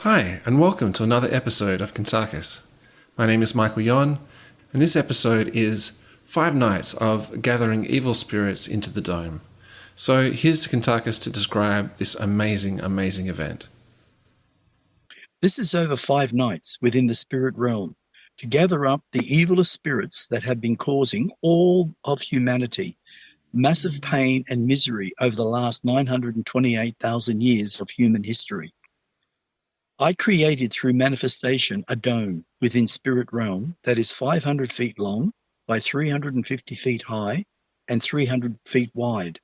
Hi, and welcome to another episode of Kuntarkis. My name is Michael Yon, and this episode is 5 nights of gathering evil spirits into the dome. So here's Kuntarkis to describe this amazing event. This is over 5 nights within the spirit realm to gather up the evilest spirits that have been causing all of humanity massive pain and misery over the last 928,000 years of human history. I created through manifestation a dome within spirit realm that is 500 feet long by 350 feet high and 300 feet wide.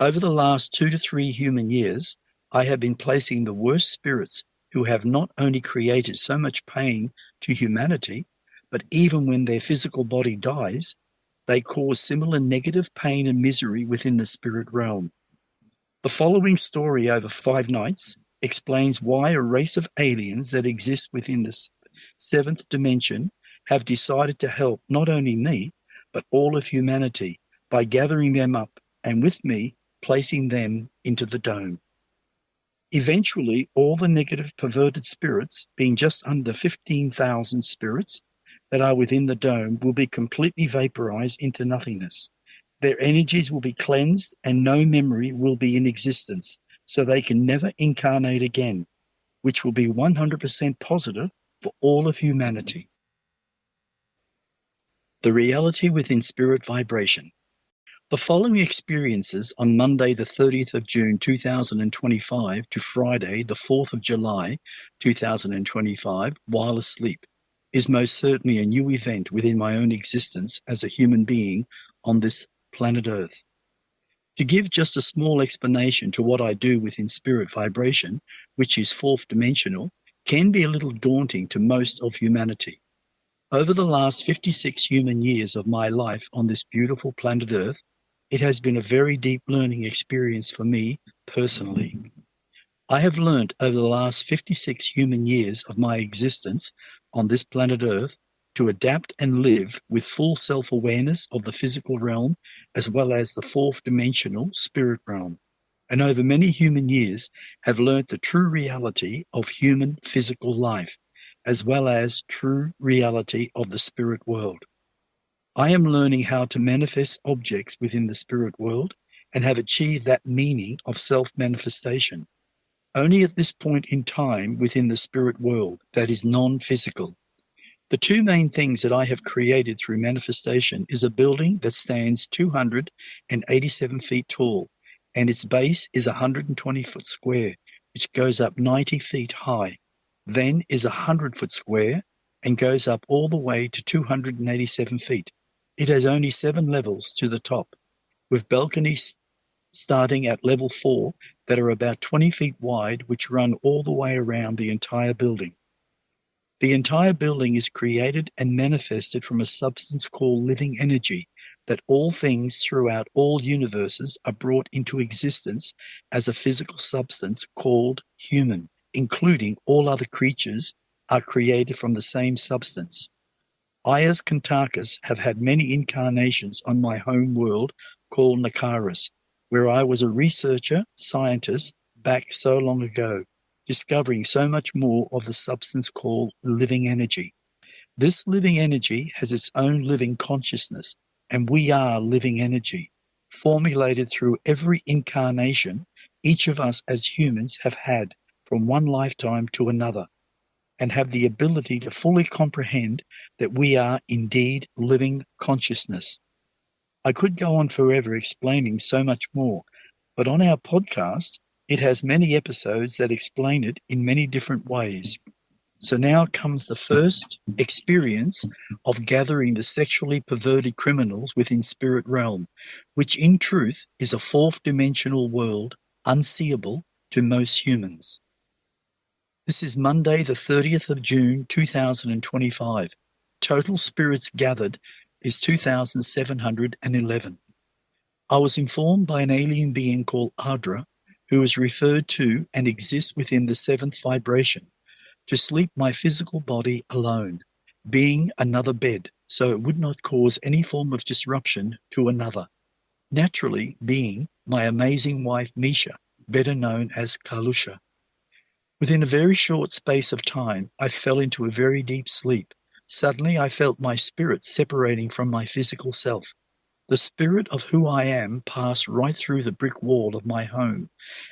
Over the last 2 to 3 human years, I have been placing the worst spirits who have not only created so much pain to humanity, but even when their physical body dies, they cause similar negative pain and misery within the spirit realm. The following story over 5 nights explains why a race of aliens that exist within the seventh dimension have decided to help not only me, but all of humanity by gathering them up and with me placing them into the dome. Eventually, all the negative perverted spirits, being just under 15,000 spirits that are within the dome, will be completely vaporized into nothingness. Their energies will be cleansed and no memory will be in existence, so they can never incarnate again, which will be 100% positive for all of humanity. The reality within spirit vibration. The following experiences on Monday the 30th of June 2025 to Friday the 4th of July 2025 while asleep is most certainly a new event within my own existence as a human being on this planet Earth. To give just a small explanation to what I do within spirit vibration, which is fourth dimensional, can be a little daunting to most of humanity. Over the last 56 human years of my life on this beautiful planet Earth, it has been a very deep learning experience for me personally. I have learned over the last 56 human years of my existence on this planet Earth to adapt and live with full self-awareness of the physical realm as well as the fourth dimensional spirit realm, and over many human years have learned the true reality of human physical life as well as true reality of the spirit world. I am learning how to manifest objects within the spirit world and have achieved that meaning of self-manifestation. Only at this point in time within the spirit world that is non-physical. The two main things that I have created through manifestation is a building that stands 287 feet tall, and its base is 120 foot square, which goes up 90 feet high. Then is 100 foot square and goes up all the way to 287 feet. It has only 7 levels to the top, with balconies starting at level 4 that are about 20 feet wide, which run all the way around the entire building. The entire building is created and manifested from a substance called living energy, that all things throughout all universes are brought into existence as a physical substance called human, including all other creatures are created from the same substance. I, as Kuntarkis, have had many incarnations on my home world called Nakaris, where I was a researcher, scientist, back so long ago, discovering so much more of the substance called living energy. This living energy has its own living consciousness, and we are living energy, formulated through every incarnation each of us as humans have had from one lifetime to another, and have the ability to fully comprehend that we are indeed living consciousness. I could go on forever explaining so much more, but on our podcast, it has many episodes that explain it in many different ways. So now comes the first experience of gathering the sexually perverted criminals within spirit realm, which in truth is a fourth dimensional world unseeable to most humans. This is Monday, the 30th of June, 2025. Total spirits gathered is 2,711. I was informed by an alien being called Adra, who is referred to and exists within the seventh vibration, to sleep my physical body alone, being another bed, so it would not cause any form of disruption to another. Naturally, being my amazing wife Misha, better known as Kalusha. Within a very short space of time, I fell into a very deep sleep. Suddenly, I felt my spirit separating from my physical self. The spirit of who I am passed right through the brick wall of my home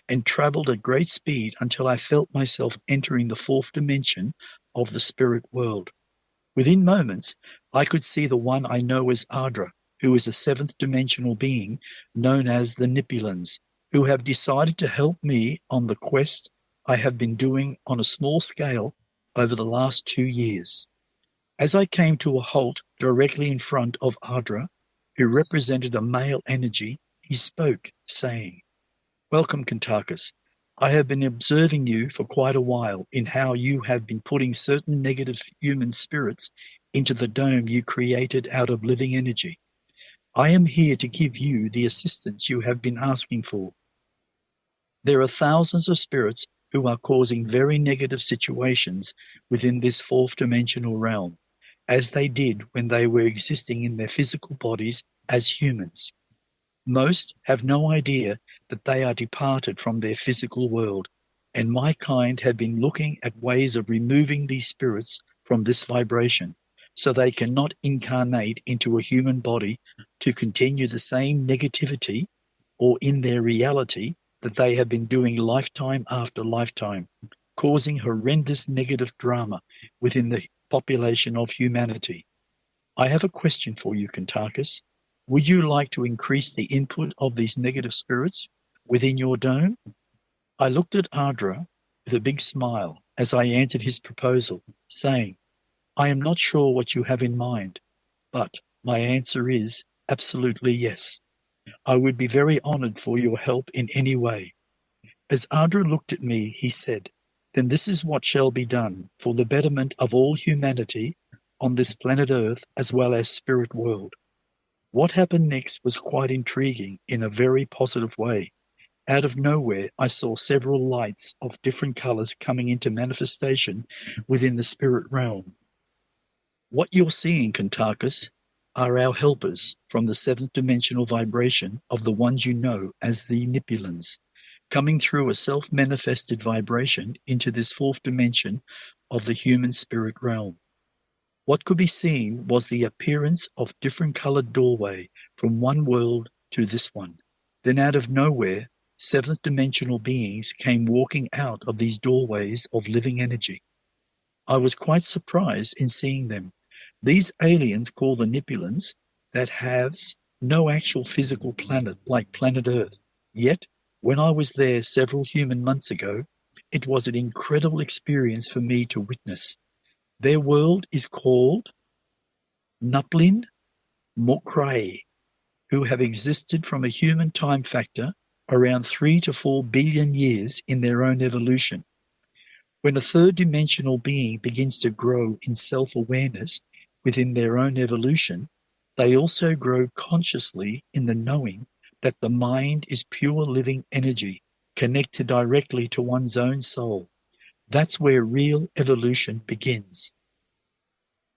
and traveled at great speed until I felt myself entering the fourth dimension of the spirit world. Within moments, I could see the one I know as Ardra, who is a seventh dimensional being known as the Nipyeluns, who have decided to help me on the quest I have been doing on a small scale over the last 2 years. As I came to a halt directly in front of Ardra, who represented a male energy, he spoke, saying, "Welcome, Kuntarkis. I have been observing you for quite a while in how you have been putting certain negative human spirits into the dome you created out of living energy. I am here to give you the assistance you have been asking for. There are thousands of spirits who are causing very negative situations within this fourth dimensional realm, as they did when they were existing in their physical bodies as humans. Most have no idea that they are departed from their physical world, and my kind have been looking at ways of removing these spirits from this vibration, so they cannot incarnate into a human body to continue the same negativity or in their reality that they have been doing lifetime after lifetime, causing horrendous negative drama within the population of humanity. I have a question for you, Kuntarkis. Would you like to increase the input of these negative spirits within your dome?" I looked at Ardra with a big smile as I answered his proposal, saying, "I am not sure what you have in mind, but my answer is absolutely yes. I would be very honored for your help in any way." As Ardra looked at me, he said, "Then this is what shall be done for the betterment of all humanity on this planet Earth as well as spirit world." What happened next was quite intriguing in a very positive way. Out of nowhere, I saw several lights of different colors coming into manifestation within the spirit realm. What you're seeing, Kuntarkis, are our helpers from the seventh dimensional vibration of the ones you know as the Nipyeluns, coming through a self-manifested vibration into this fourth dimension of the human spirit realm. What could be seen was the appearance of different colored doorway from one world to this one. Then out of nowhere, seventh dimensional beings came walking out of these doorways of living energy. I was quite surprised in seeing them. These aliens called the Nipyeluns that has no actual physical planet like planet Earth. Yet, when I was there several human months ago, it was an incredible experience for me to witness. Their world is called Nuplin Mokrae, who have existed from a human time factor around 3 to 4 billion years in their own evolution. When a third dimensional being begins to grow in self-awareness within their own evolution, they also grow consciously in the knowing that the mind is pure living energy connected directly to one's own soul. That's where real evolution begins.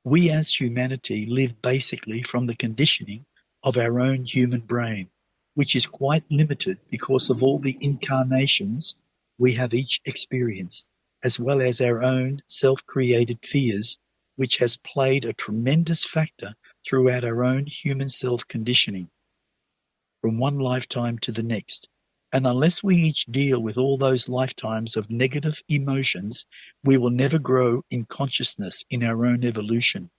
We as humanity live basically from the conditioning of our own human brain, which is quite limited because of all the incarnations we have each experienced, as well as our own self-created fears, which has played a tremendous factor throughout our own human self-conditioning from one lifetime to the next. And unless we each deal with all those lifetimes of negative emotions, we will never grow in consciousness in our own evolution.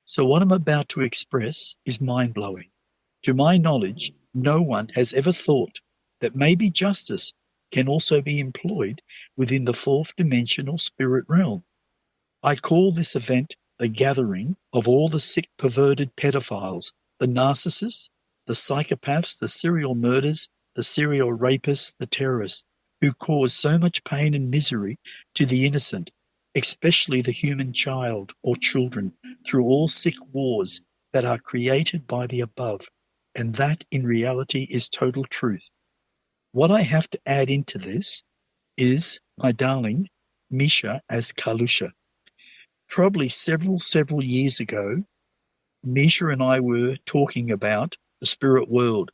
So what I'm about to express is mind-blowing. To my knowledge, no one has ever thought that maybe justice can also be employed within the fourth dimensional spirit realm. I call this event the gathering of all the sick, perverted pedophiles, the narcissists, the psychopaths, the serial murderers, the serial rapists, the terrorists, who cause so much pain and misery to the innocent, especially the human child or children, through all sick wars that are created by the above. And that, in reality, is total truth. What I have to add into this is my darling Misha as Kalusha. Probably several years ago, Misha and I were talking about the spirit world,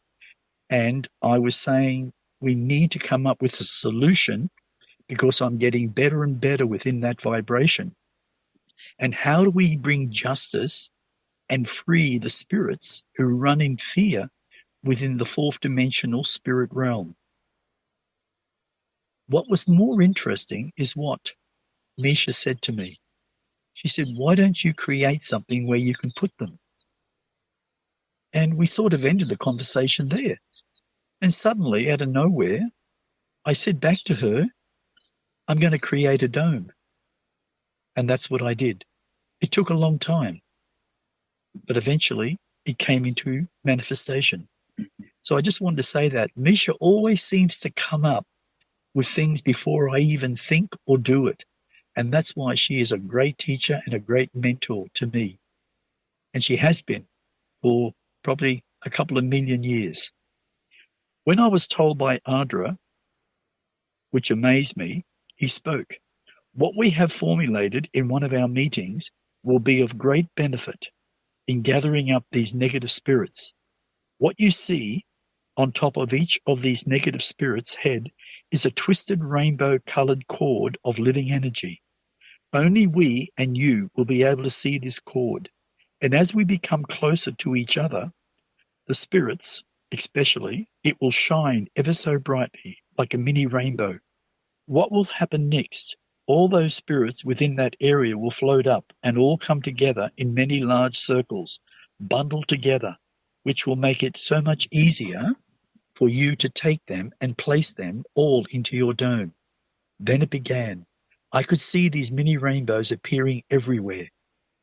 and I was saying we need to come up with a solution because I'm getting better and better within that vibration. And how do we bring justice and free the spirits who run in fear within the fourth dimensional spirit realm? What was more interesting is what Misha said to me. She said, why don't you create something where you can put them? And we sort of ended the conversation there. And suddenly, out of nowhere, I said back to her, I'm going to create a dome. And that's what I did. It took a long time, but eventually it came into manifestation. So I just wanted to say that Misha always seems to come up with things before I even think or do it. And that's why she is a great teacher and a great mentor to me. And she has been for probably a couple of million years. When I was told by Ardra, which amazed me, he spoke. What we have formulated in one of our meetings will be of great benefit in gathering up these negative spirits. What you see on top of each of these negative spirits' head is a twisted rainbow-colored cord of living energy. Only we and you will be able to see this cord. And as we become closer to each other, the spirits, especially, it will shine ever so brightly like a mini rainbow. What will happen next? All those spirits within that area will float up and all come together in many large circles, bundled together, which will make it so much easier for you to take them and place them all into your dome. Then it began. I could see these mini rainbows appearing everywhere.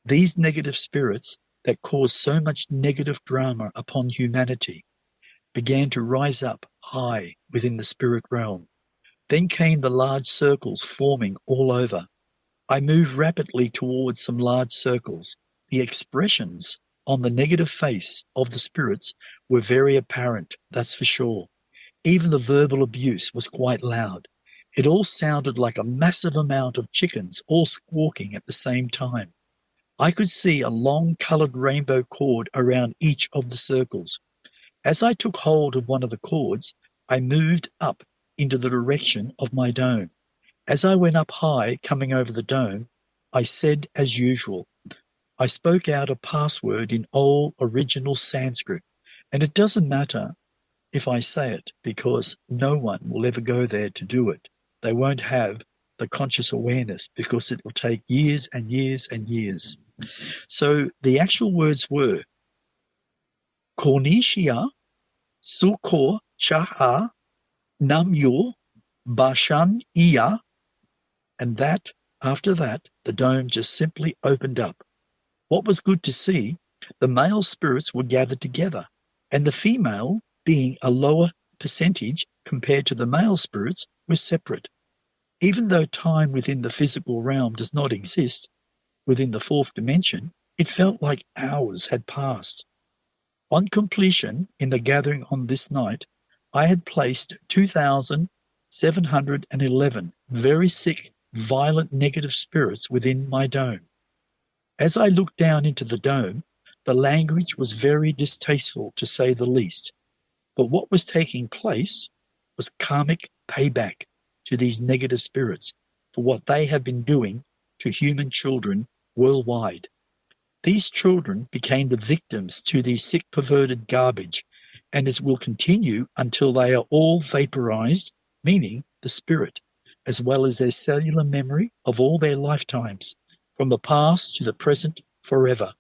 These negative spirits that cause so much negative drama upon humanity began to rise up high within the spirit realm. Then came the large circles forming all over. I moved rapidly towards some large circles. The expressions on the negative face of the spirits were very apparent, that's for sure. Even the verbal abuse was quite loud. It all sounded like a massive amount of chickens all squawking at the same time. I could see a long coloured rainbow cord around each of the circles. As I took hold of one of the cords, I moved up into the direction of my dome. As I went up high, coming over the dome, I said as usual. I spoke out a password in old original Sanskrit, and it doesn't matter if I say it because no one will ever go there to do it. They won't have the conscious awareness because it will take years and years and years. So the actual words were Kornishia Sukor Chaha Nam Yo Bashan Iya, and that, after that, the dome just simply opened up. What was good to see, the male spirits were gathered together, and the female, being a lower percentage compared to the male spirits, were separate. Even though time within the physical realm does not exist, within the fourth dimension, it felt like hours had passed. On completion, in the gathering on this night, I had placed 2,711 very sick, violent negative spirits within my dome. As I looked down into the dome, the language was very distasteful, to say the least. But what was taking place was karmic payback to these negative spirits for what they have been doing to human children worldwide. These children became the victims to these sick, perverted garbage, and it will continue until they are all vaporized, meaning the spirit, as well as their cellular memory of all their lifetimes, from the past to the present forever.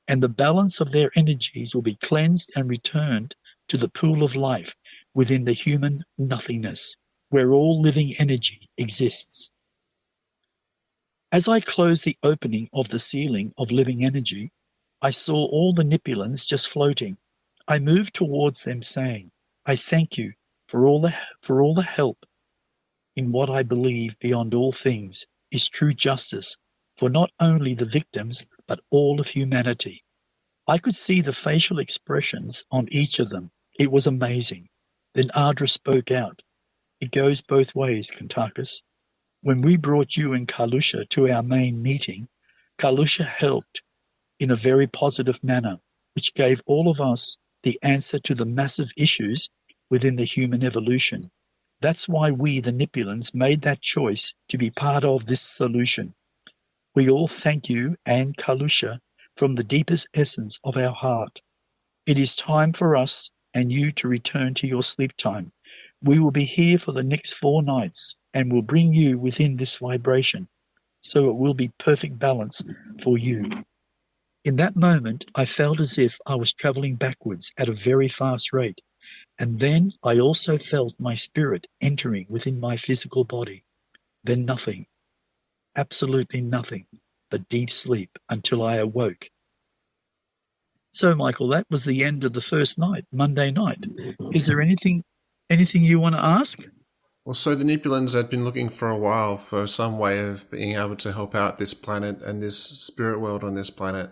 And the balance of their energies will be cleansed and returned to the pool of life within the human nothingness, where all living energy exists. As I closed the opening of the ceiling of living energy, I saw all the Nipyeluns just floating. I moved towards them saying, I thank you for all the help in what I believe beyond all things is true justice for not only the victims but all of humanity. I could see the facial expressions on each of them. It was amazing. Then Ardra spoke out. It goes both ways, Kuntarkis. When we brought you and Kalusha to our main meeting, Kalusha helped in a very positive manner, which gave all of us the answer to the massive issues within the human evolution. That's why we, the Nipyeluns, made that choice to be part of this solution. We all thank you and Kalusha from the deepest essence of our heart. It is time for us and you to return to your sleep time. We will be here for the next 4 nights and will bring you within this vibration, so it will be perfect balance for you. In that moment, I felt as if I was traveling backwards at a very fast rate, and then I also felt my spirit entering within my physical body. Then nothing, absolutely nothing, but deep sleep until I awoke. So, Michael, that was the end of the first night, Monday night. Is there anything you want to ask? Well, so the Nipyeluns had been looking for a while for some way of being able to help out this planet and this spirit world on this planet.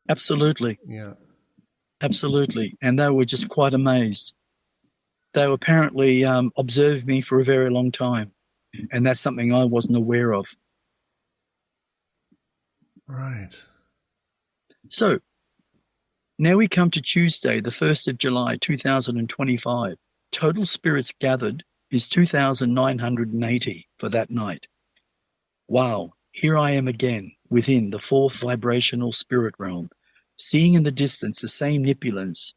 Absolutely. Yeah. Absolutely. And they were just quite amazed. They apparently observed me for a very long time, and that's something I wasn't aware of. Right. So, now we come to Tuesday, the 1st of July, 2025. Total spirits gathered is 2,980 for that night. Wow, here I am again within the 4th vibrational spirit realm, seeing in the distance the same Nipyeluns.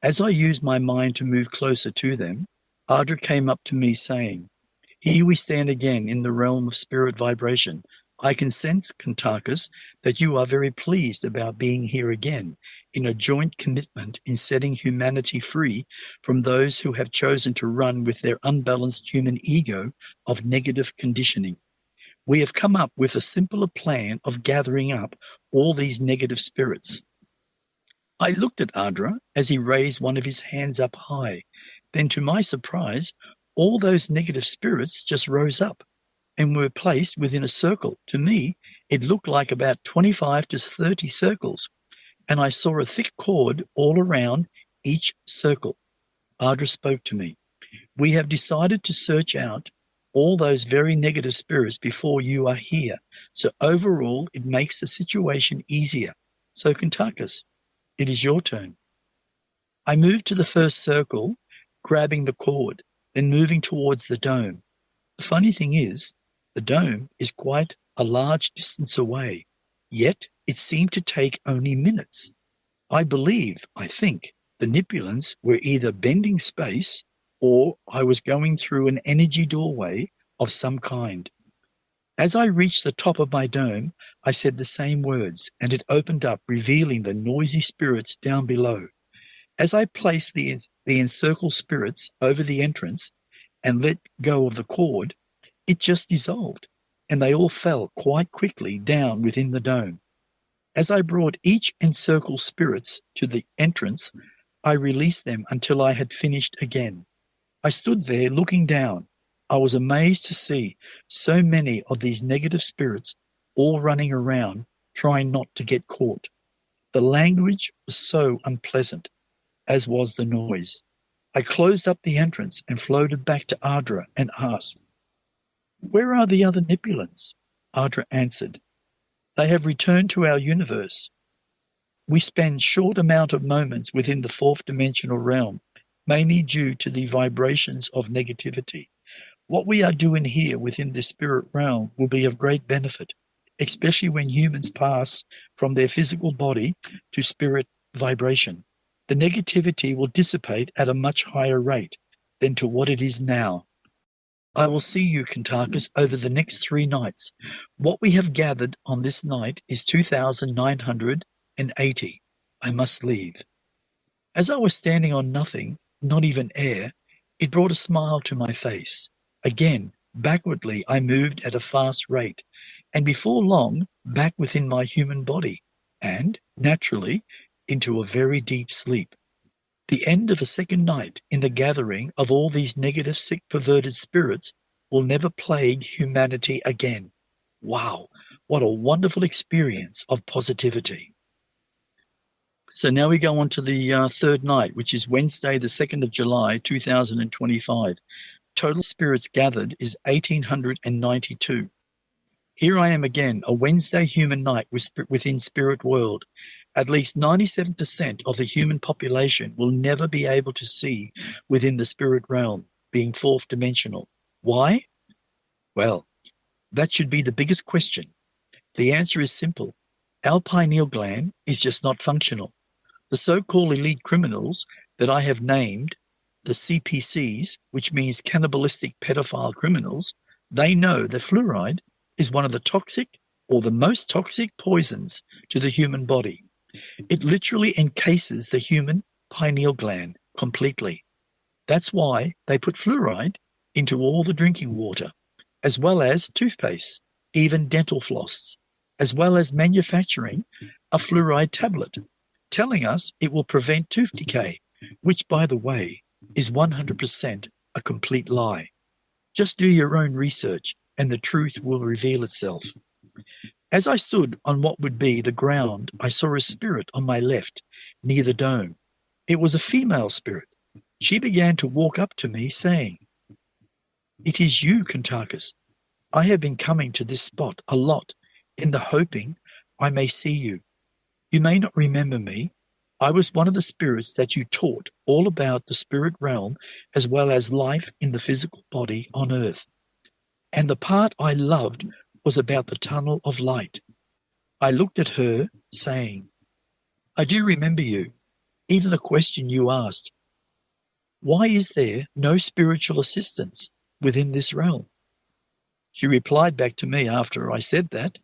As I used my mind to move closer to them, Ardra came up to me saying, "Here we stand again in the realm of spirit vibration. I can sense, Kuntarkis, that you are very pleased about being here again, in a joint commitment in setting humanity free from those who have chosen to run with their unbalanced human ego of negative conditioning. We have come up with a simpler plan of gathering up all these negative spirits." I looked at Ardra as he raised one of his hands up high. Then, to my surprise, all those negative spirits just rose up and were placed within a circle. To me, it looked like about 25 to 30 circles, and I saw a thick cord all around each circle. Ardra spoke to me. "We have decided to search out all those very negative spirits before you are here, so overall it makes the situation easier. So, Kuntarkis, it is your turn." I moved to the first circle, grabbing the cord, then moving towards the dome. The funny thing is, the dome is quite a large distance away, yet it seemed to take only minutes. I think, the Nipyeluns were either bending space or I was going through an energy doorway of some kind. As I reached the top of my dome, I said the same words, and it opened up, revealing the noisy spirits down below. As I placed the encircled spirits over the entrance and let go of the cord, it just dissolved, and they all fell quite quickly down within the dome. As I brought each encircled spirits to the entrance, I released them until I had finished again. I stood there looking down. I was amazed to see so many of these negative spirits all running around, trying not to get caught. The language was so unpleasant, as was the noise. I closed up the entrance and floated back to Ardra and asked, "Where are the other Nipyeluns?" Ardra answered, "They have returned to our universe. We spend short amount of moments within the 4th dimensional realm, mainly due to the vibrations of negativity. What we are doing here within the spirit realm will be of great benefit, especially when humans pass from their physical body to spirit vibration. The negativity will dissipate at a much higher rate than to what it is now. I will see you, Kuntarkis, over the next 3 nights. What we have gathered on this night is 2,980. I must leave." As I was standing on nothing, not even air, it brought a smile to my face. Again, backwardly, I moved at a fast rate, and before long, back within my human body, and, naturally, into a very deep sleep. The end of a second night in the gathering of all these negative, sick, perverted spirits will never plague humanity again. Wow, what a wonderful experience of positivity. So now we go on to the third night, which is Wednesday, the 2nd of July, 2025. Total spirits gathered is 1,892. Here I am again, a Wednesday human night within spirit world. At least 97% of the human population will never be able to see within the spirit realm. being fourth dimensional. Why? Well, that should be the biggest question. The answer is simple. Our pineal gland is just not functional. The so-called elite criminals that I have named, the CPCs, which means cannibalistic pedophile criminals, they know that fluoride is one of the toxic or the most toxic poisons to the human body. It literally encases the human pineal gland completely. That's why they put fluoride into all the drinking water, as well as toothpaste, even dental floss, as well as manufacturing a fluoride tablet, telling us it will prevent tooth decay, which, by the way, is 100% a complete lie. Just do your own research and the truth will reveal itself. As I stood on what would be the ground, I saw a spirit on my left, near the dome. It was a female spirit. She began to walk up to me, saying, "It is you, Kuntarkis. I have been coming to this spot a lot in the hoping I may see you. You may not remember me. I was one of the spirits that you taught all about the spirit realm as well as life in the physical body on earth. And the part I loved was about the tunnel of light." I looked at her, saying, "I do remember you, even the question you asked. Why is there no spiritual assistance within this realm?" She replied back to me after I said that,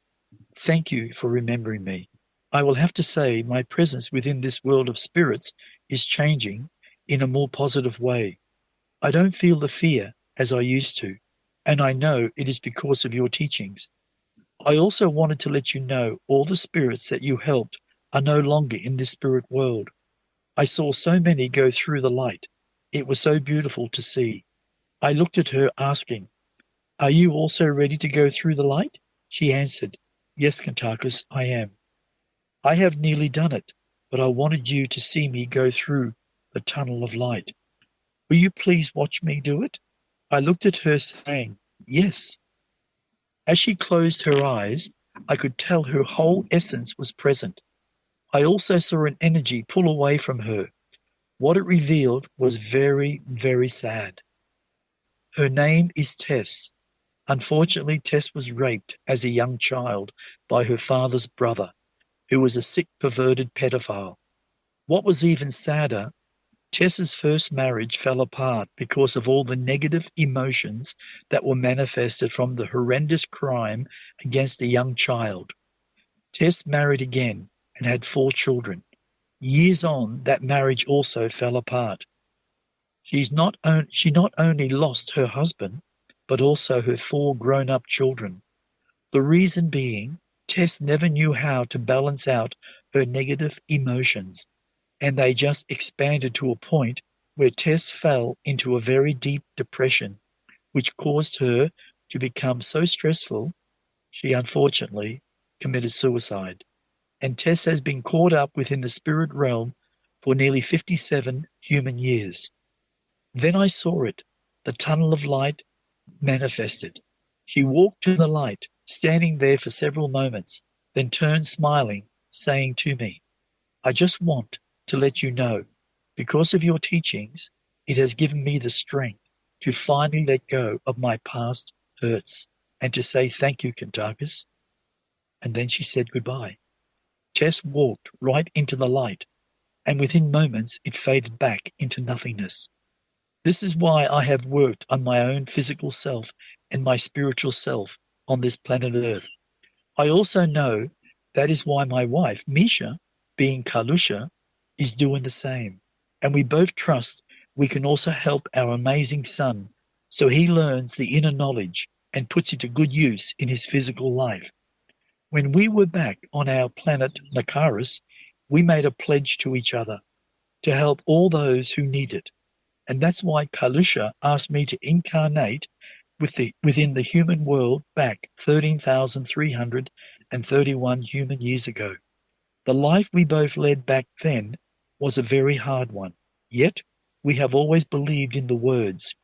"Thank you for remembering me. I will have to say my presence within this world of spirits is changing in a more positive way. I don't feel the fear as I used to, and I know it is because of your teachings. I also wanted to let you know all the spirits that you helped are no longer in this spirit world. I saw so many go through the light. It was so beautiful to see." I looked at her, asking, "Are you also ready to go through the light?" She answered, "Yes, Kuntarkis, I am. I have nearly done it, but I wanted you to see me go through the tunnel of light. Will you please watch me do it?" I looked at her, saying, "Yes." As she closed her eyes, I could tell her whole essence was present. I also saw an energy pull away from her. What it revealed was very, very sad. Her name is Tess. Unfortunately, Tess was raped as a young child by her father's brother, who was a sick, perverted pedophile. What was even sadder, Tess's first marriage fell apart because of all the negative emotions that were manifested from the horrendous crime against a young child. Tess married again and had 4 children. Years on, that marriage also fell apart. She not only lost her husband, but also her 4 grown-up children. The reason being, Tess never knew how to balance out her negative emotions, and they just expanded to a point where Tess fell into a very deep depression, which caused her to become so stressful, she unfortunately committed suicide. And Tess has been caught up within the spirit realm for nearly 57 human years. Then I saw it, the tunnel of light manifested. She walked to the light, standing there for several moments, then turned smiling, saying to me, "I just want to let you know, because of your teachings, it has given me the strength to finally let go of my past hurts and to say thank you, Kuntarkis." And then she said goodbye. Tess walked right into the light, and within moments it faded back into nothingness. This is why I have worked on my own physical self and my spiritual self on this planet Earth. I also know that is why my wife, Misha, being Kalusha, is doing the same. And we both trust we can also help our amazing son so he learns the inner knowledge and puts it to good use in his physical life. When we were back on our planet Nakaris, we made a pledge to each other to help all those who need it. And that's why Kalusha asked me to incarnate within the human world back 13,331 human years ago. The life we both led back then was a very hard one. Yet, we have always believed in the words,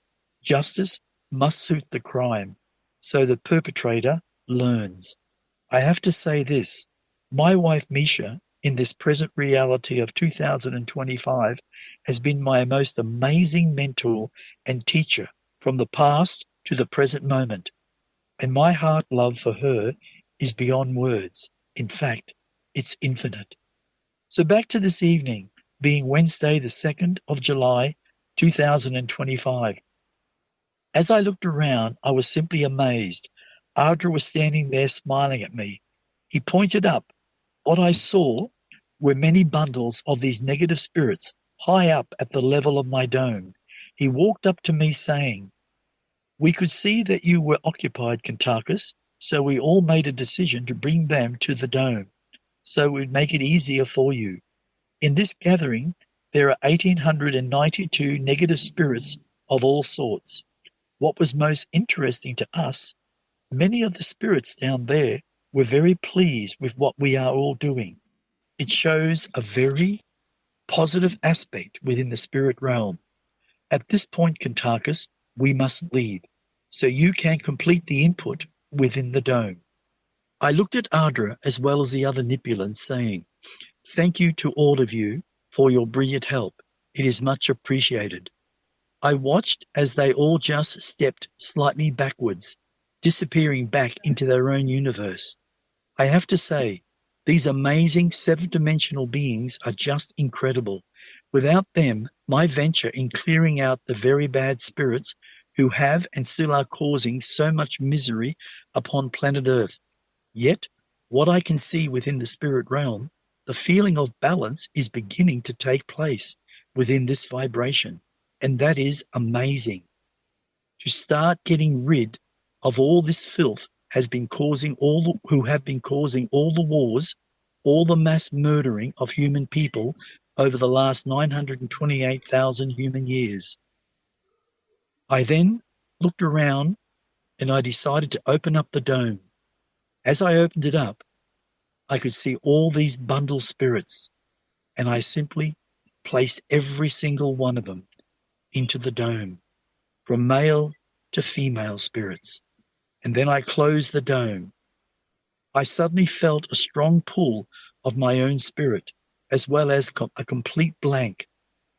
"Justice must suit the crime, so the perpetrator learns." I have to say this, my wife Misha, in this present reality of 2025, has been my most amazing mentor and teacher from the past to the present moment, and my heart love for her is beyond words. In fact, it's infinite. So back to this evening, being Wednesday the 2nd of July, 2025. As I looked around, I was simply amazed. Ardra was standing there smiling at me. He pointed up. What I saw were many bundles of these negative spirits high up at the level of my dome. He walked up to me saying, "We could see that you were occupied, Kuntarkis, so we all made a decision to bring them to the dome, so it would make it easier for you. In this gathering, there are 1,892 negative spirits of all sorts. What was most interesting to us, many of the spirits down there were very pleased with what we are all doing. It shows a very positive aspect within the spirit realm. At this point, Kuntarkis, we must leave, so you can complete the input within the dome." I looked at Ardra as well as the other Nipyeluns, saying, "Thank you to all of you for your brilliant help. It is much appreciated." I watched as they all just stepped slightly backwards, disappearing back into their own universe. I have to say, these amazing seven-dimensional beings are just incredible. Without them, my venture in clearing out the very bad spirits who have and still are causing so much misery upon planet Earth. Yet, what I can see within the spirit realm, the feeling of balance is beginning to take place within this vibration, and that is amazing. To start getting rid of all this filth who have been causing all the wars, all the mass murdering of human people over the last 928,000 human years. I then looked around and I decided to open up the dome. As I opened it up, I could see all these bundle spirits, and I simply placed every single one of them into the dome, from male to female spirits. And then I closed the dome. I suddenly felt a strong pull of my own spirit, as well as a complete blank.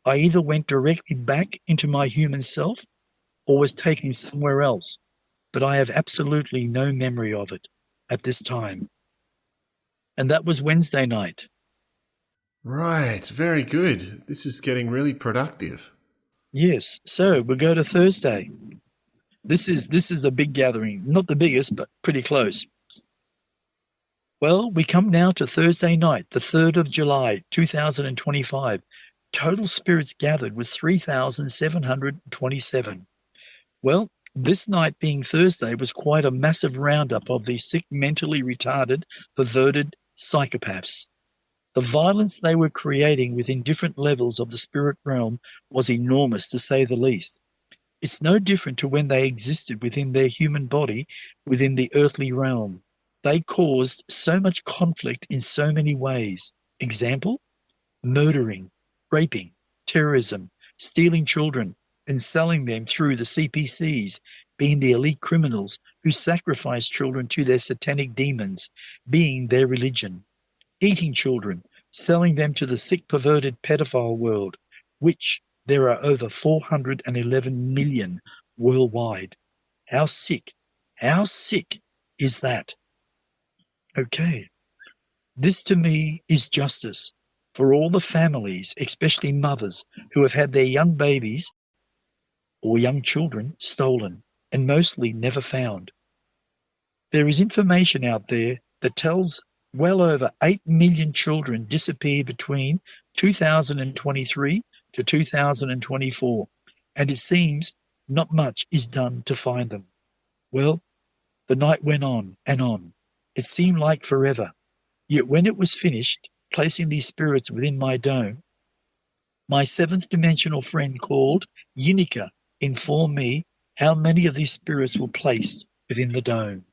I either went directly back into my human self or was taken somewhere else, but I have absolutely no memory of it at this time. And that was Wednesday night. Right, very good. This is getting really productive. Yes, so we'll go to Thursday. This is a big gathering, not the biggest, but pretty close. Well, we come now to Thursday night, the 3rd of July, 2025. Total spirits gathered was 3,727. Well, this night being Thursday was quite a massive roundup of these sick, mentally retarded, perverted psychopaths. The violence they were creating within different levels of the spirit realm was enormous, to say the least. It's no different to when they existed within their human body within the earthly realm. They caused so much conflict in so many ways. Example? Murdering, raping, terrorism, stealing children, and selling them through the CPCs, being the elite criminals who sacrifice children to their satanic demons, being their religion. Eating children, selling them to the sick, perverted pedophile world, which there are over 411 million worldwide. How sick is that? Okay. This to me is justice for all the families, especially mothers, who have had their young babies or young children stolen and mostly never found. There is information out there that tells well over 8 million children disappeared between 2023 to 2024, and it seems not much is done to find them. Well, the night went on and on. It seemed like forever. Yet when it was finished, placing these spirits within my dome, my seventh dimensional friend called Yinika informed me how many of these spirits were placed within the dome.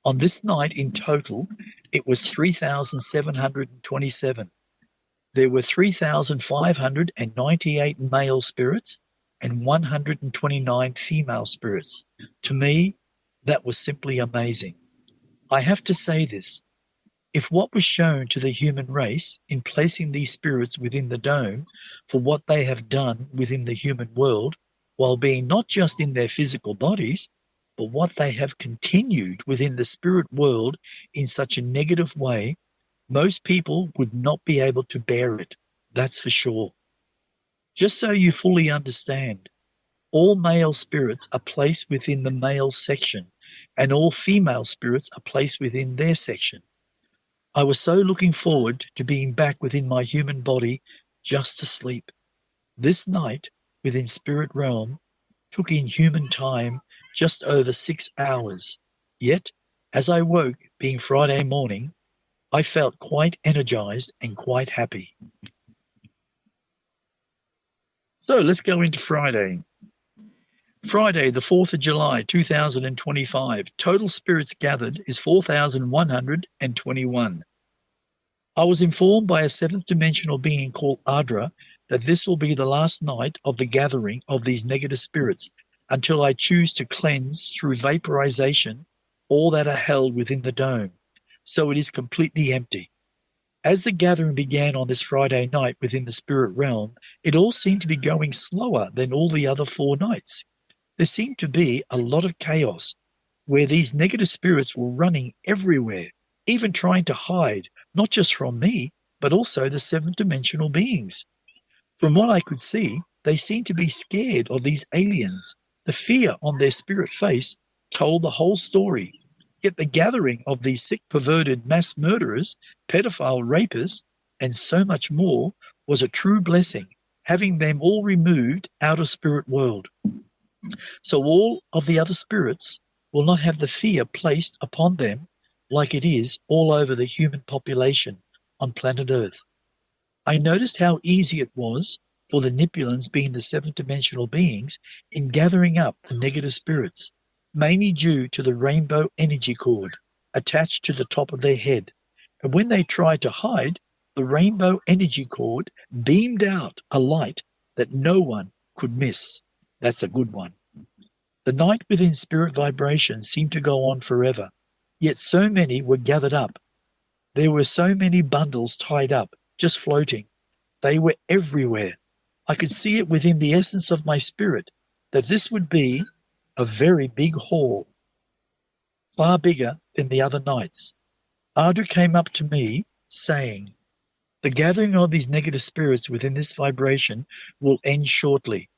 On this night in total, it was 3,727. There were 3,598 male spirits and 129 female spirits. To me, that was simply amazing. I have to say this. If what was shown to the human race in placing these spirits within the dome for what they have done within the human world, while being not just in their physical bodies, but what they have continued within the spirit world in such a negative way, most people would not be able to bear it. That's for sure. Just so you fully understand, all male spirits are placed within the male section, and all female spirits are placed within their section. I was so looking forward to being back within my human body just to sleep. This night, within spirit realm, took in human time just over 6 hours. Yet, as I woke, being Friday morning, I felt quite energized and quite happy. So let's go into Friday. Friday, the 4th of July, 2025. Total spirits gathered is 4,121. I was informed by a seventh dimensional being called Adra that this will be the last night of the gathering of these negative spirits until I choose to cleanse through vaporization all that are held within the dome, so it is completely empty. As the gathering began on this Friday night within the spirit realm, it all seemed to be going slower than all the other 4 nights. There seemed to be a lot of chaos, where these negative spirits were running everywhere, even trying to hide, not just from me, but also the seventh dimensional beings. From what I could see, they seemed to be scared of these aliens. The fear on their spirit face told the whole story. Yet the gathering of these sick, perverted mass murderers, pedophile rapists, and so much more was a true blessing, having them all removed out of spirit world. So all of the other spirits will not have the fear placed upon them like it is all over the human population on planet Earth. I noticed how easy it was for the Nipyeluns, being the seventh dimensional beings, in gathering up the negative spirits, mainly due to the rainbow energy cord attached to the top of their head. And when they tried to hide, the rainbow energy cord beamed out a light that no one could miss. That's a good one. The night within spirit vibration seemed to go on forever, yet so many were gathered up. There were so many bundles tied up, just floating. They were everywhere. I could see it within the essence of my spirit that this would be a very big hall, far bigger than the other nights. Ardra came up to me saying, "The gathering of these negative spirits within this vibration will end shortly.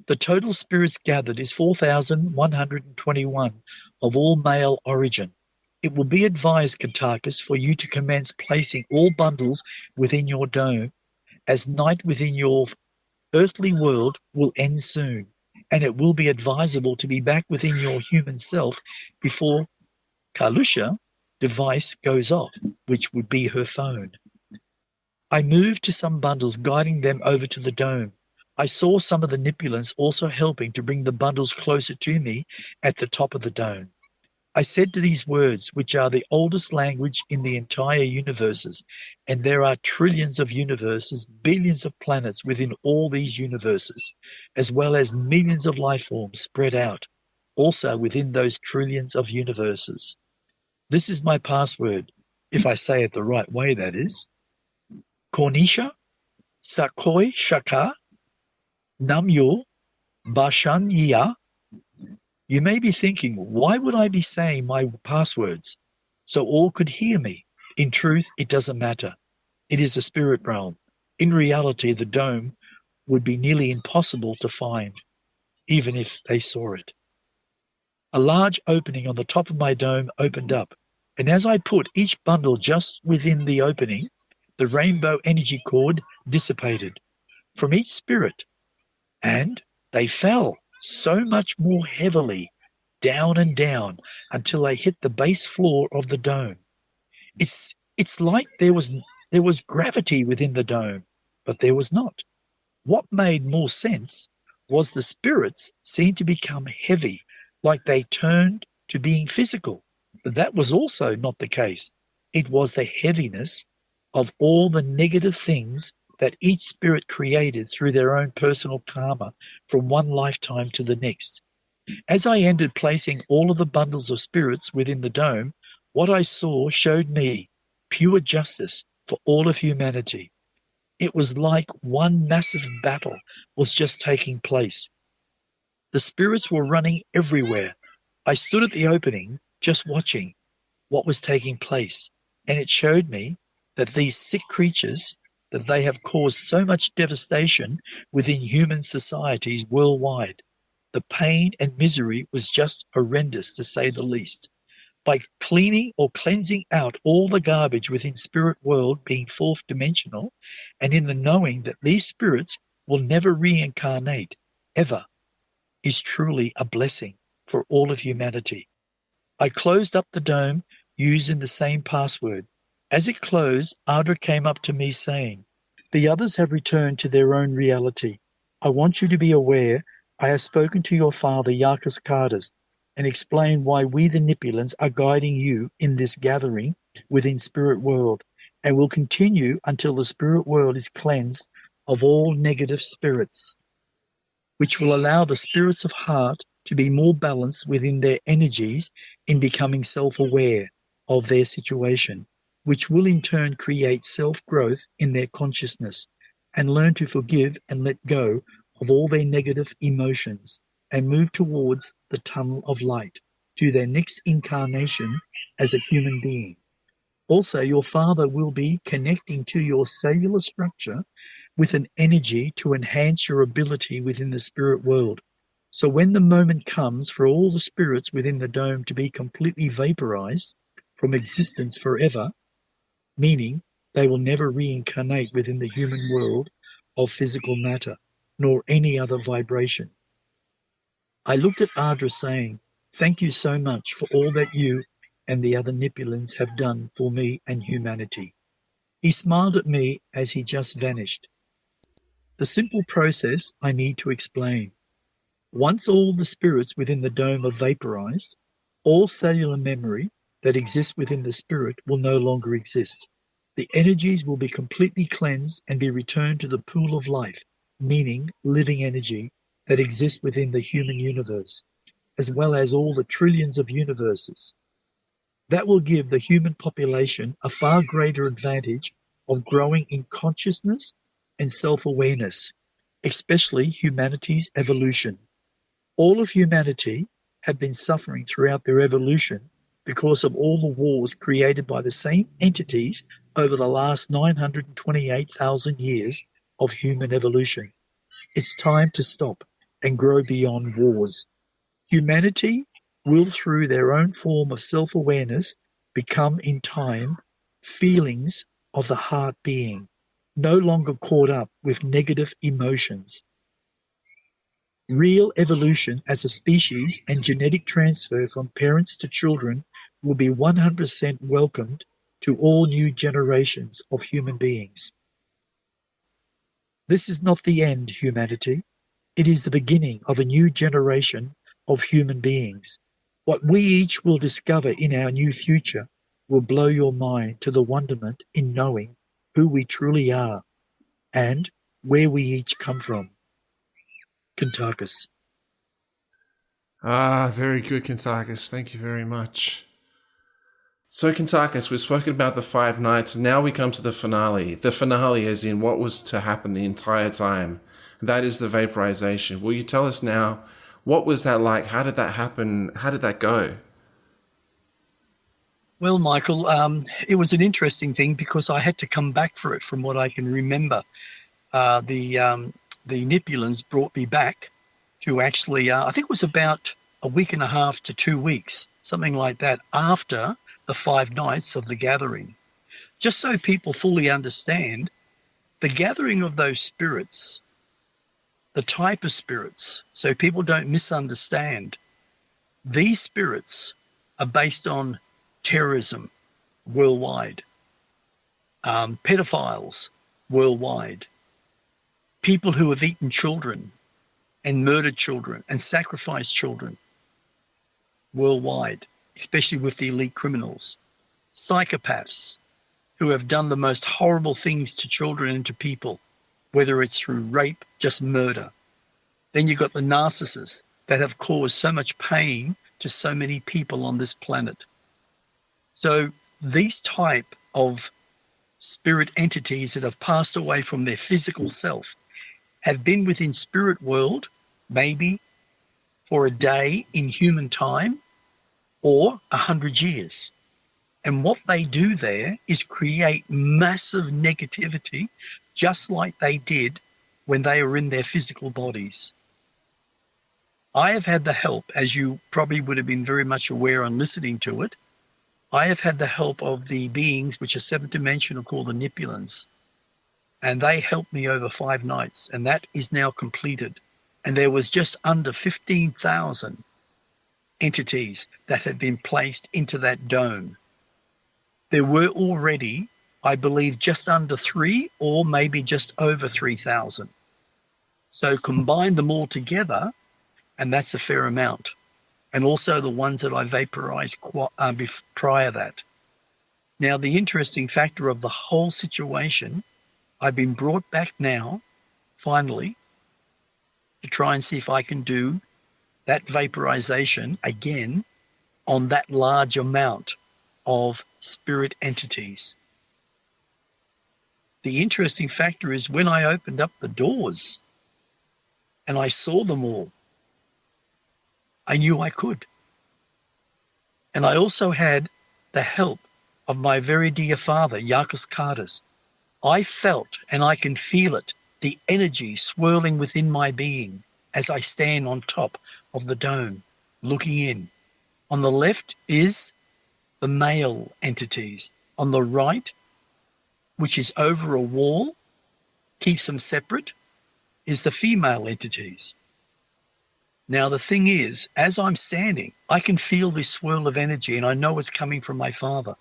The total spirits gathered is 4,121 of all male origin. It will be advised, Kuntarkis, for you to commence placing all bundles within your dome, as night within your earthly world will end soon, and it will be advisable to be back within your human self before Kalusha device goes off, which would be her phone." I moved to some bundles, guiding them over to the dome. I saw some of the Nipyeluns also helping to bring the bundles closer to me at the top of the dome. I said to these words, which are the oldest language in the entire universes, and there are trillions of universes, billions of planets within all these universes, as well as millions of life forms spread out, also within those trillions of universes. This is my password, if I say it the right way, that is. Kornisha, Sakoi Shaka, Namyo, Bashan Ya. You may be thinking, why would I be saying my passwords so all could hear me? In truth, it doesn't matter. It is a spirit realm. In reality, the dome would be nearly impossible to find, even if they saw it. A large opening on the top of my dome opened up, and as I put each bundle just within the opening, the rainbow energy cord dissipated from each spirit, and they fell so much more heavily, down and down, until they hit the base floor of the dome. It's like there was gravity within the dome, but there was not. What made more sense was the spirits seemed to become heavy, like they turned to being physical. But that was also not the case. It was the heaviness of all the negative things that each spirit created through their own personal karma from one lifetime to the next. As I ended placing all of the bundles of spirits within the dome, what I saw showed me pure justice for all of humanity. It was like one massive battle was just taking place. The spirits were running everywhere. I stood at the opening just watching what was taking place, and it showed me that these sick creatures, that they have caused so much devastation within human societies worldwide. The pain and misery was just horrendous, to say the least. By cleaning or cleansing out all the garbage within spirit world, being fourth dimensional, and in the knowing that these spirits will never reincarnate, ever, is truly a blessing for all of humanity. I closed up the dome using the same password. As it closed, Ardra came up to me saying, "The others have returned to their own reality. I want you to be aware I have spoken to your father, Yarkas Kardas, and explained why we the Nipyeluns are guiding you in this gathering within spirit world, and will continue until the spirit world is cleansed of all negative spirits, which will allow the spirits of heart to be more balanced within their energies in becoming self-aware of their situation, which will in turn create self-growth in their consciousness and learn to forgive and let go of all their negative emotions and move towards the tunnel of light to their next incarnation as a human being. Also, your father will be connecting to your cellular structure with an energy to enhance your ability within the spirit world. So when the moment comes for all the spirits within the dome to be completely vaporized from existence forever, meaning they will never reincarnate within the human world of physical matter, nor any other vibration. I looked at Ardra saying, "Thank you so much for all that you and the other Nipyeluns have done for me and humanity." He smiled at me as he just vanished. The simple process I need to explain. Once all the spirits within the dome are vaporized, all cellular memory that exists within the spirit will no longer exist. The energies will be completely cleansed and be returned to the pool of life, meaning living energy that exists within the human universe, as well as all the trillions of universes. That will give the human population a far greater advantage of growing in consciousness and self-awareness, especially humanity's evolution. All of humanity have been suffering throughout their evolution because of all the wars created by the same entities over the last 928,000 years of human evolution. It's time to stop and grow beyond wars. Humanity will, through their own form of self-awareness, become in time feelings of the heart being, no longer caught up with negative emotions. Real evolution as a species and genetic transfer from parents to children will be 100% welcomed to all new generations of human beings. This is not the end, humanity. It is the beginning of a new generation of human beings. What we each will discover in our new future will blow your mind to the wonderment in knowing who we truly are and where we each come from. Kuntarkis. Very good, Kuntarkis. Thank you very much. So, Kuntarkis, we've spoken about the 5 nights, and now we come to the finale. The finale as in what was to happen the entire time. And that is the vaporization. Will you tell us now, what was that like? How did that happen? How did that go? Well, Michael, it was an interesting thing because I had to come back for it from what I can remember. The Nipyeluns brought me back to actually, I think it was about a week and a half to 2 weeks, something like that, after the 5 nights of the gathering. Just so people fully understand, the gathering of those spirits, the type of spirits, so people don't misunderstand, these spirits are based on terrorism worldwide, pedophiles worldwide, people who have eaten children and murdered children and sacrificed children worldwide, especially with the elite criminals, psychopaths who have done the most horrible things to children and to people, whether it's through rape, just murder. Then you've got the narcissists that have caused so much pain to so many people on this planet. So these type of spirit entities that have passed away from their physical self have been within spirit world, maybe for a day in human time or 100 years. And what they do there is create massive negativity, just like they did when they were in their physical bodies. I have had the help, as you probably would have been very much aware on listening to it, I have had the help of the beings which are seventh dimensional called the Nipyeluns. And they helped me over 5 nights, and that is now completed. And there was just under 15,000 entities that had been placed into that dome. There were already, I believe, just under 3 or maybe just over 3,000. So combine them all together, and that's a fair amount. And also the ones that I vaporized prior that. Now, the interesting factor of the whole situation, I've been brought back now, finally, to try and see if I can do that vaporization again on that large amount of spirit entities. The interesting factor is when I opened up the doors and I saw them all, I knew I could. And I also had the help of my very dear father, Yakis Kardas. I felt, and I can feel it, the energy swirling within my being as I stand on top of the dome, looking in. On the left is the male entities. On the right, which is over a wall, keeps them separate, is the female entities. Now, the thing is, as I'm standing, I can feel this swirl of energy, and I know it's coming from my father.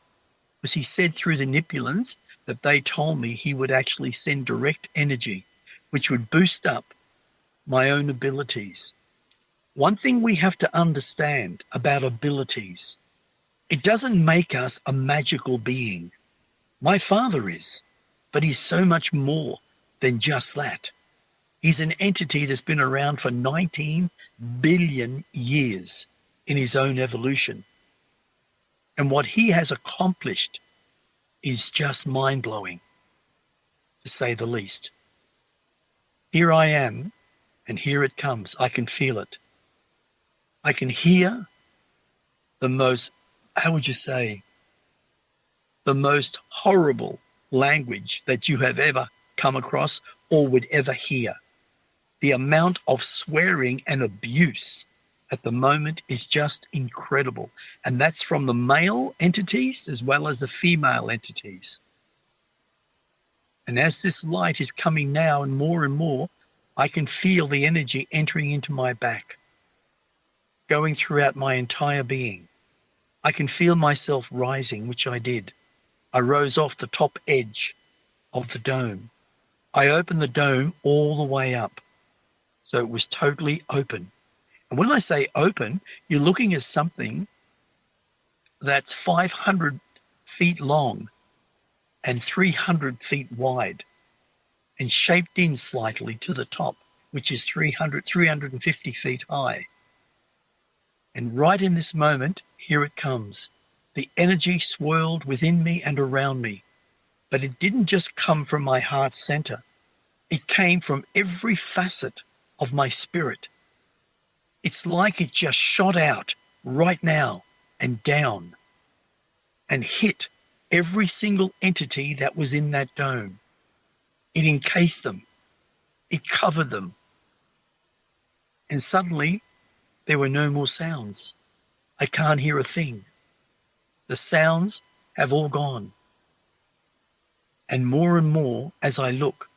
Because he said through the Nipyeluns that they told me he would actually send direct energy, which would boost up my own abilities. One thing we have to understand about abilities, it doesn't make us a magical being. My father is, but he's so much more than just that. He's an entity that's been around for 19 billion years in his own evolution. And what he has accomplished is just mind-blowing, to say the least. Here I am, and here it comes. I can feel it. I can hear the most, how would you say, the most horrible language that you have ever come across or would ever hear. The amount of swearing and abuse at the moment is just incredible. And that's from the male entities as well as the female entities. And as this light is coming now and more, I can feel the energy entering into my back, going throughout my entire being. I can feel myself rising, which I did. I rose off the top edge of the dome. I opened the dome all the way up. So it was totally open. And when I say open, you're looking at something that's 500 feet long and 300 feet wide and shaped in slightly to the top, which is 350 feet high. And right in this moment, here it comes. The energy swirled within me and around me, but it didn't just come from my heart center. It came from every facet of my spirit. It's like it just shot out right now and down and hit every single entity that was in that dome. It encased them. It covered them. And suddenly there were no more sounds. I can't hear a thing. The sounds have all gone. And more as I look,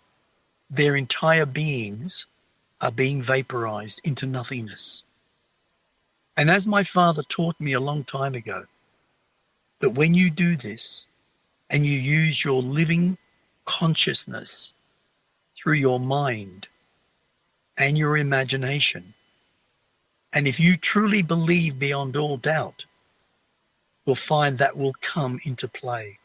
their entire beings are being vaporized into nothingness. And as my father taught me a long time ago, that when you do this and you use your living consciousness through your mind and your imagination, and if you truly believe beyond all doubt, you'll find that will come into play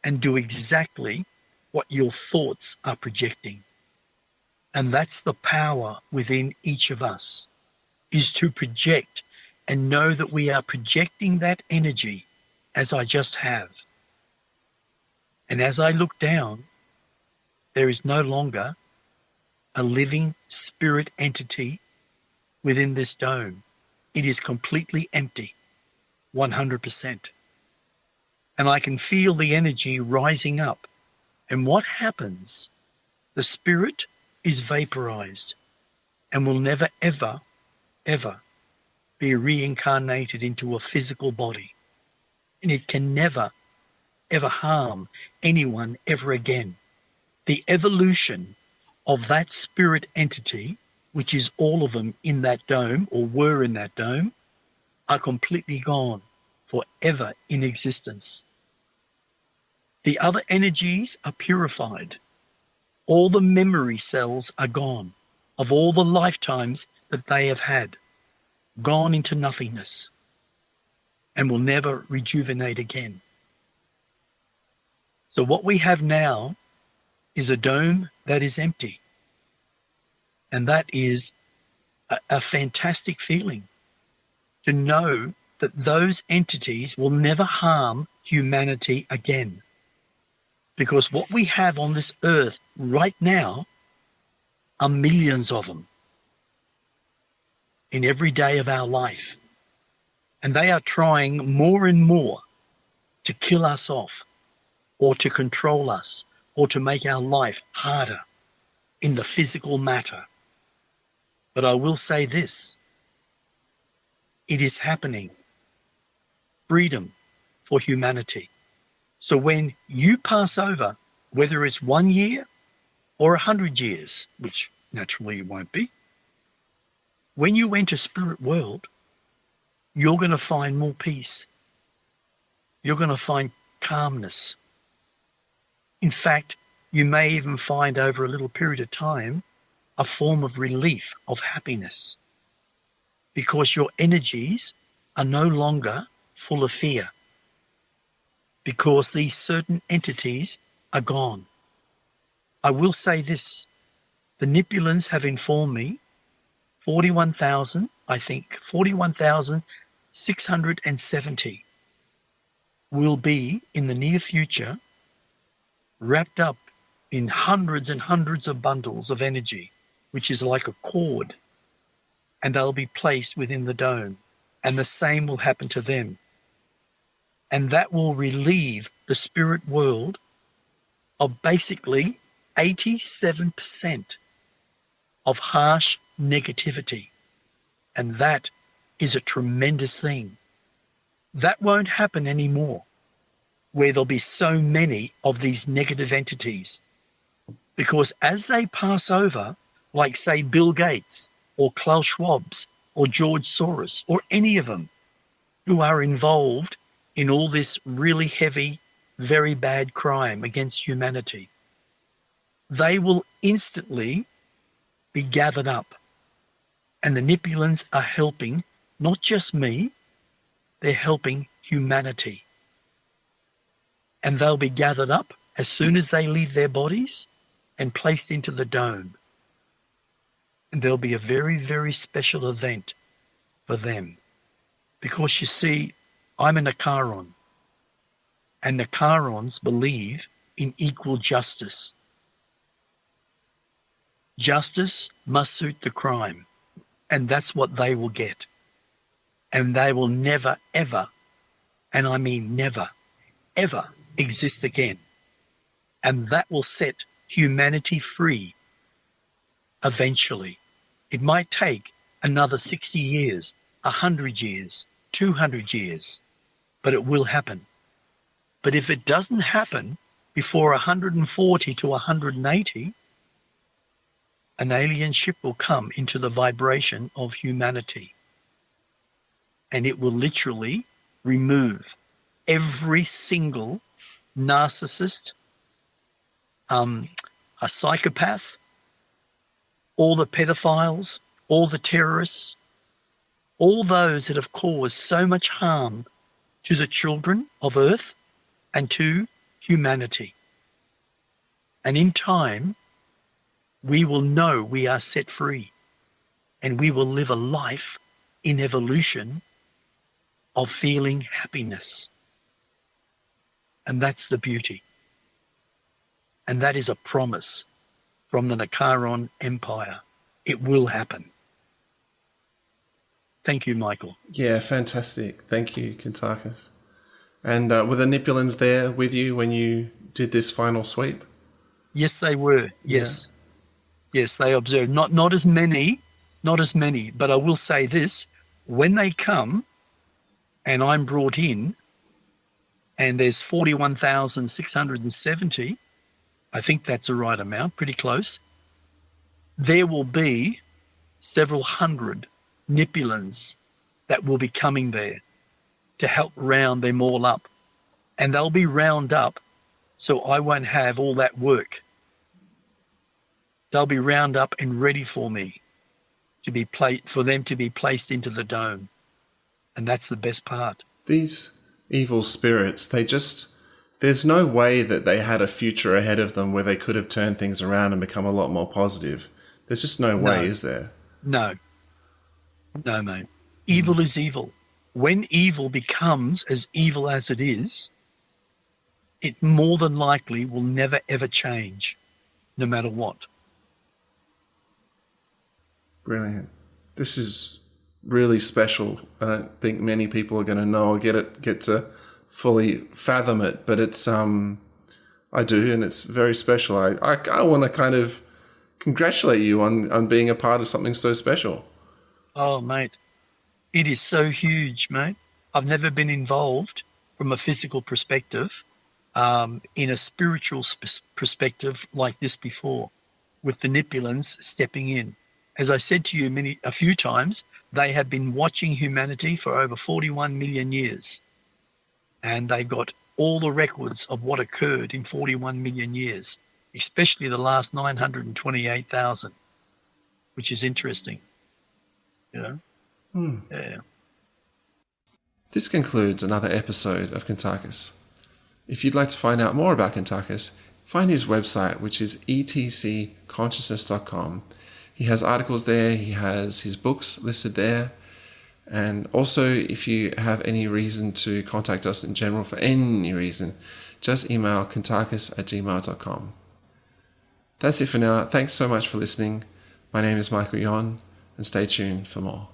and do exactly what your thoughts are projecting. And that's the power within each of us, is to project and know that we are projecting that energy as I just have. And as I look down, there is no longer a living spirit entity within this dome. It is completely empty, 100%. And I can feel the energy rising up. And what happens? The spirit is vaporized and will never, ever, ever be reincarnated into a physical body. And it can never, ever harm anyone ever again. The evolution of that spirit entity, which is all of them in that dome or were in that dome, are completely gone, forever in existence. The other energies are purified. All the memory cells are gone of all the lifetimes that they have had, gone into nothingness, and will never rejuvenate again. So what we have now is a dome that is empty. And that is a fantastic feeling, to know that those entities will never harm humanity again. Because what we have on this earth right now are millions of them in every day of our life. And they are trying more and more to kill us off, or to control us, or to make our life harder in the physical matter. But I will say this, it is happening. Freedom for humanity. So when you pass over, whether it's 1 year or 100 years, which naturally it won't be, when you enter spirit world, you're going to find more peace. You're going to find calmness. In fact, you may even find over a little period of time a form of relief, of happiness, because your energies are no longer full of fear, because these certain entities are gone. I will say this, the Nipyeluns have informed me 41,670 will be in the near future wrapped up in hundreds and hundreds of bundles of energy, which is like a cord, and they'll be placed within the dome, and the same will happen to them. And that will relieve the spirit world of basically 87% of harsh negativity. And that is a tremendous thing. That won't happen anymore, where there'll be so many of these negative entities. Because as they pass over, like say Bill Gates or Klaus Schwab's or George Soros or any of them who are involved in all this really heavy, very bad crime against humanity, they will instantly be gathered up. And the Nipyeluns are helping not just me, they're helping humanity. And they'll be gathered up as soon as they leave their bodies and placed into the dome. And there'll be a very, very special event for them. Because you see, I'm a Nakaron, and Nakarons believe in equal justice. Justice must suit the crime, and that's what they will get. And they will never, ever, and I mean never, ever exist again. And that will set humanity free eventually. It might take another 60 years, 100 years, 200 years, but it will happen. But if it doesn't happen before 140 to 180, an alien ship will come into the vibration of humanity. And it will literally remove every single narcissist, a psychopath, all the pedophiles, all the terrorists, all those that have caused so much harm to the children of Earth and to humanity. And in time, we will know we are set free, and we will live a life in evolution of feeling happiness. And that's the beauty. And that is a promise from the Nakaron Empire. It will happen. Thank you, Michael. Yeah, fantastic. Thank you, Kuntarkis. And were the Nipyeluns there with you when you did this final sweep? Yes, they were. Yes. Yeah. Yes, they observed. Not as many, but I will say this. When they come and I'm brought in and there's 41,670, I think that's the right amount, pretty close, there will be several hundred Nipyeluns that will be coming there to help round them all up. And they'll be round up, so I won't have all that work. They'll be round up and ready for me for them to be placed into the dome. And that's the best part. These evil spirits, there's no way that they had a future ahead of them where they could have turned things around and become a lot more positive. There's just no way, is there? No, mate. Evil is evil. When evil becomes as evil as it is, it more than likely will never, ever change, no matter what. Brilliant. This is really special. I don't think many people are going to know or get to fully fathom it, but it's I do, and it's very special. I want to kind of congratulate you on being a part of something so special. Oh, mate, it is so huge, mate. I've never been involved from a physical perspective, in a spiritual perspective like this before, with the Nipyeluns stepping in. As I said to you a few times, they have been watching humanity for over 41 million years. And they've got all the records of what occurred in 41 million years, especially the last 928,000, which is interesting. You know? Yeah. This concludes another episode of Kuntarkis. If you'd like to find out more about Kuntarkis, find his website, which is etcconsciousness.com. He has articles there, he has his books listed there, and also if you have any reason to contact us in general for any reason, just email kuntarkis@gmail.com. That's it for now. Thanks so much for listening. My name is Michael Yon, and stay tuned for more.